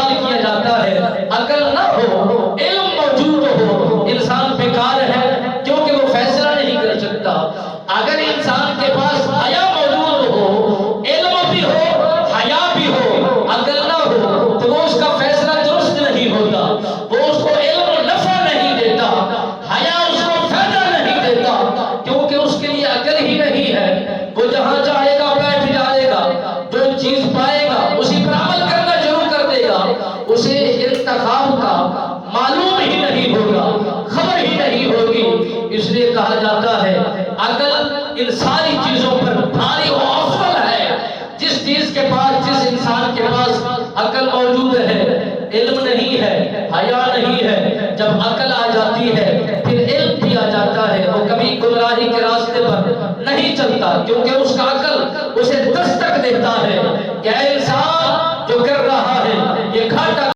سوال کیا جاتا ہے عقل نہ ہو علم موجود ہو انسان بیکار ہے کیونکہ وہ فیصلہ نہیں کر سکتا. اگر انسان کے پاس حیا موجود ہو علم بھی ہو حیا بھی ہو عقل نہ ہو تو وہ اس کا فیصلہ درست نہیں ہوتا. وہ اس کو علم نفع نہیں دیتا حیا اس کو فائدہ نہیں دیتا کیونکہ اس کے لیے عقل ہی نہیں ہے. وہ جہاں چاہے گا بیٹھ جائے گا جو چیز پائے گا اسی پر عمل کرنا شروع کر دے گا. اسے انتخاب کا معلوم ہی نہیں ہوگا خبر ہی نہیں ہوگی. اس لیے کہا جاتا ہے عقل ان ساری چیزوں پر بھاری و افضل ہے. جس چیز کے پاس جس انسان کے پاس عقل موجود ہے علم نہیں ہے حیا نہیں ہے جب عقل آ جاتی ہے پھر علم بھی آ جاتا ہے وہ کبھی گمراہی کے راستے پر نہیں چلتا کیونکہ اس کا عقل